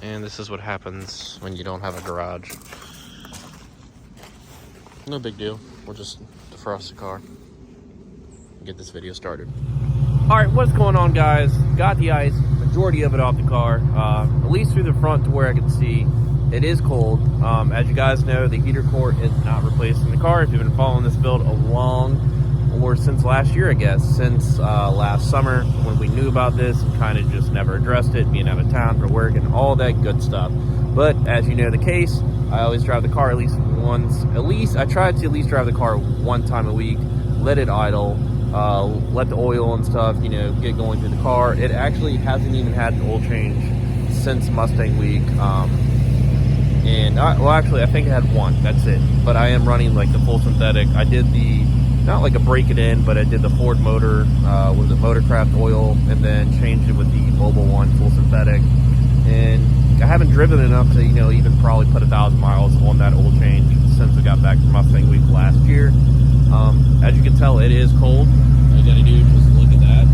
And this is what happens when you don't have a garage. No big deal. We'll just defrost the car and get this video started. All right, what's going on, guys? Got the ice, majority of it off the car, at least through the front to where I can see. It is cold. As you guys know, the heater core is not replaced in the car. If you've been following this build or since last year, I guess, since last summer when we knew about this and kind of just never addressed it, being out of town for work and all that good stuff. But as you know the case, I always drive the car at least once. I try to at least drive the car one time a week, let it idle, let the oil and stuff, get going through the car. It actually hasn't even had an oil change since Mustang Week. I think it had one. That's it. But I am running like the full synthetic. I did not like a break it in, but I did the Ford motor with the Motorcraft oil, and then changed it with the Mobil one full synthetic. And I haven't driven enough to even probably put 1,000 miles on that oil change since we got back from Mustang Week last year. As you can tell, it is cold. All you gotta do is just look at that.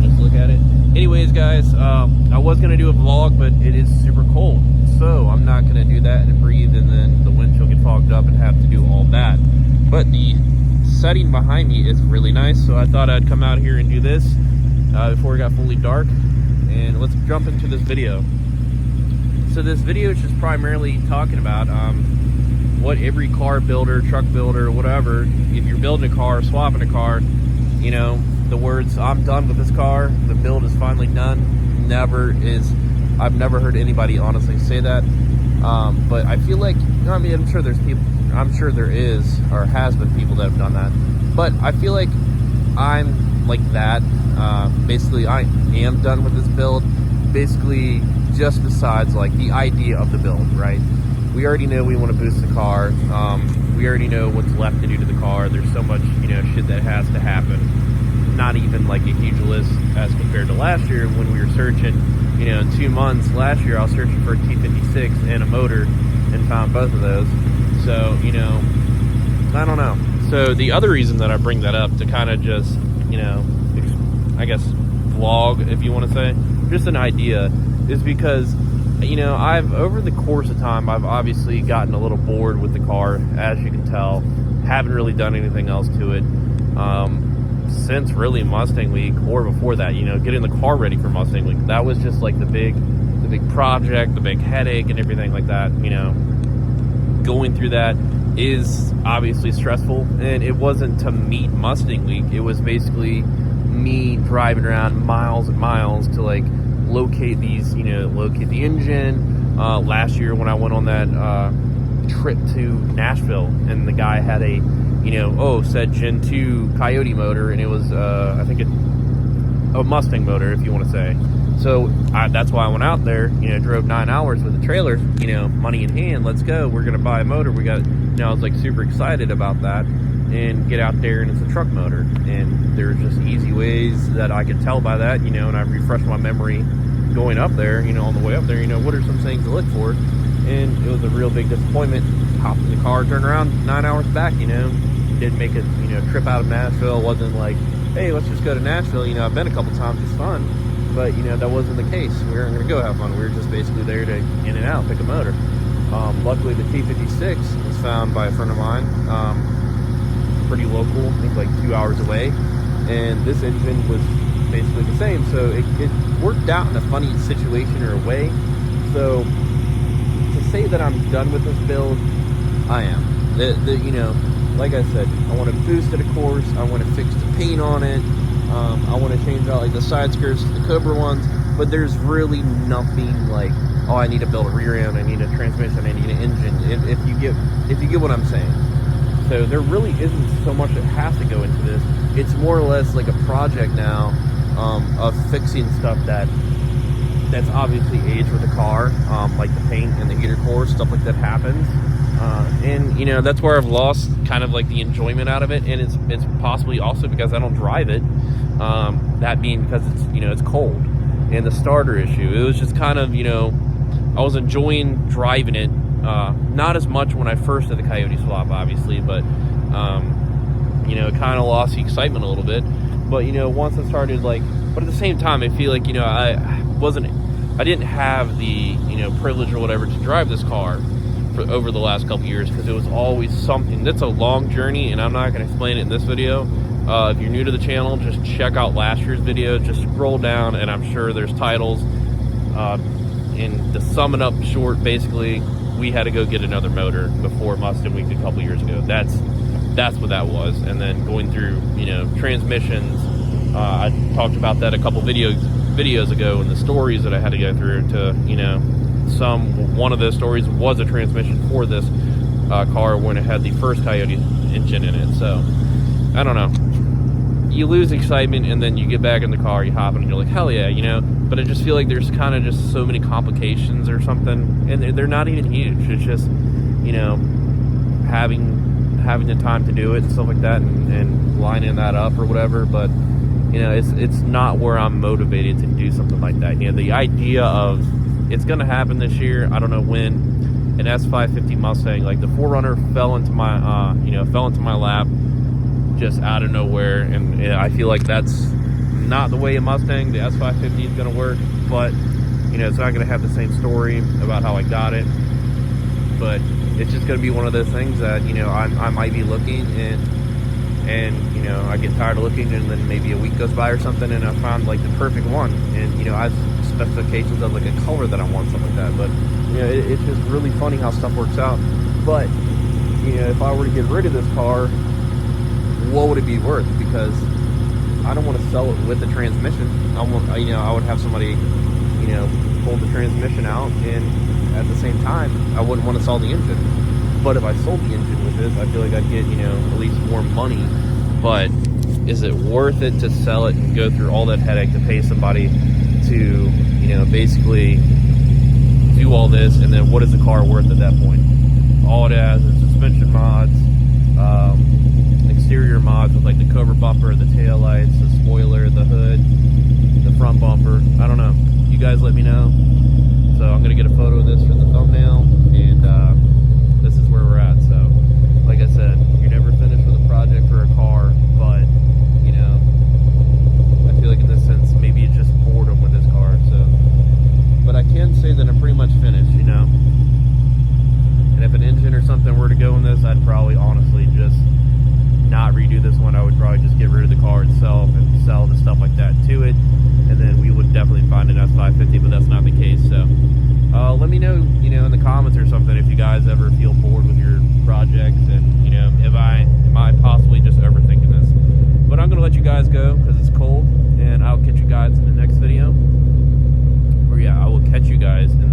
Just look at it. Anyways, guys, I was gonna do a vlog, but it is super cold, so I'm not gonna do that and breathe, and then the windshield get fogged up and have to do all that. But the setting behind me is really nice, so I thought I'd come out here and do this before it got fully dark. And let's jump into this video. So this video is just primarily talking about what every car builder, truck builder, whatever, if you're building a car, swapping a car, the words, I'm done with this car, the build is finally done, I've never heard anybody honestly say that. But I feel like, I'm sure there is or has been people that have done that, but I feel like I'm like that. Basically, I am done with this build. Basically, just besides like the idea of the build, right? We already know we want to boost the car. We already know what's left to do to the car. There's so much, shit that has to happen. Not even like a huge list as compared to last year when we were searching. In 2 months last year, I was searching for a T56 and a motor and found both of those. So, I don't know. So the other reason that I bring that up to kind of just, I guess, vlog, if you want to say, just an idea, is because, I've, over the course of time, I've obviously gotten a little bored with the car, as you can tell. Haven't really done anything else to it since really Mustang Week, or before that, getting the car ready for Mustang Week. That was just like the big project, the big headache and everything like that. Going through that is obviously stressful, and it wasn't to meet Mustang Week. It was basically me driving around miles and miles to like locate locate the engine. Last year when I went on that trip to Nashville, and the guy had a said Gen 2 Coyote motor, and it was I think a Mustang motor, if you want to say. So that's why I went out there, drove 9 hours with a trailer, money in hand, let's go, we're gonna buy a motor. I was like super excited about that, and get out there and it's a truck motor. And there's just easy ways that I could tell by that, and I refreshed my memory going up there, on the way up there, what are some things to look for. And it was a real big disappointment. Hopped in the car, turned around, 9 hours back, didn't make a trip out of Nashville. It wasn't like, hey, let's just go to Nashville. I've been a couple times, it's fun. But, that wasn't the case. We weren't going to go have fun. We were just basically there to in and out, pick a motor. Luckily, the T56 was found by a friend of mine, pretty local, I think like 2 hours away. And this engine was basically the same. So it worked out in a funny situation or a way. So to say that I'm done with this build, I am. Like I said, I want to boost it, of course. I want to fix the paint on it. I want to change out like the side skirts to the Cobra ones, but there's really nothing like, oh, I need to build a rear end, I need a transmission, I need an engine. If you get what I'm saying. So there really isn't so much that has to go into this. It's more or less like a project now of fixing stuff that's obviously aged with the car, like the paint and the heater core, stuff like that happens. And that's where I've lost kind of like the enjoyment out of it, and it's possibly also because I don't drive it. That being because it's cold, and the starter issue. It was just kind of I was enjoying driving it, not as much when I first did the Coyote swap, obviously, but it kind of lost the excitement a little bit. But once I started but at the same time, I feel like I wasn't I didn't have the, you know, privilege or whatever to drive this car for over the last couple years, because it was always something. That's a long journey, and I'm not going to explain it in this video. If you're new to the channel, just check out last year's video. Just scroll down, and I'm sure there's titles. And to sum it up short, basically, we had to go get another motor before Mustang Week a couple years ago. That's what that was. And then going through, you know, transmissions. I talked about that a couple videos ago in the stories that I had to go through to, you know, one of those stories was a transmission for this car when it had the first Coyote engine in it. So I don't know, you lose excitement, and then you get back in the car, you hop in, and you're like, hell yeah, you know. But I just feel like there's kind of just so many complications or something, and they're not even huge. It's just, you know, having the time to do it and stuff like that, and lining that up or whatever. But you know, it's not where I'm motivated to do something like that. You know, the idea of it's going to happen this year, I don't know when, an S550 Mustang, like the 4Runner fell into my lap just out of nowhere, and I feel like that's not the way a Mustang, the S550 is going to work. But you know, it's not going to have the same story about how I got it, but it's just going to be one of those things that, you know, I might be looking, and you know, I get tired of looking, and then maybe a week goes by or something, and I found like the perfect one. And you know, I have specifications of like a color that I want, stuff like that. But you know, it's just really funny how stuff works out. But you know, if I were to get rid of this car, what would it be worth? Because I don't want to sell it with the transmission. I would have somebody, you know, pull the transmission out, and at the same time, I wouldn't want to sell the engine. But if I sold the engine with this, I feel like I'd get, you know, at least more money. But is it worth it to sell it and go through all that headache to pay somebody to, you know, basically do all this, and then what is the car worth at that point? All it has is suspension mods, exterior mods with like the cover bumper, the tail lights, the spoiler, the hood, the front bumper. I don't know. You guys let me know. So I'm gonna get a photo of this for the thumbnail, and this is where we're at. So like I said, you're never finished with a project for a car, but you know, I feel like in this sense, maybe it's just boredom with this car. So, but I can say that I'm pretty much finished, you know. And if an engine or something were to go in this, I'd probably honestly just not redo this one. I would probably just get rid of the car itself and sell the stuff like that to it, and then we would definitely find an S550, but that's not the case. So let me know, you know, in the comments or something, if you guys ever feel bored with your projects, and you know, am I possibly just overthinking this. But I'm gonna let you guys go because it's cold, and I'll catch you guys in the next video. Or yeah, I will catch you guys in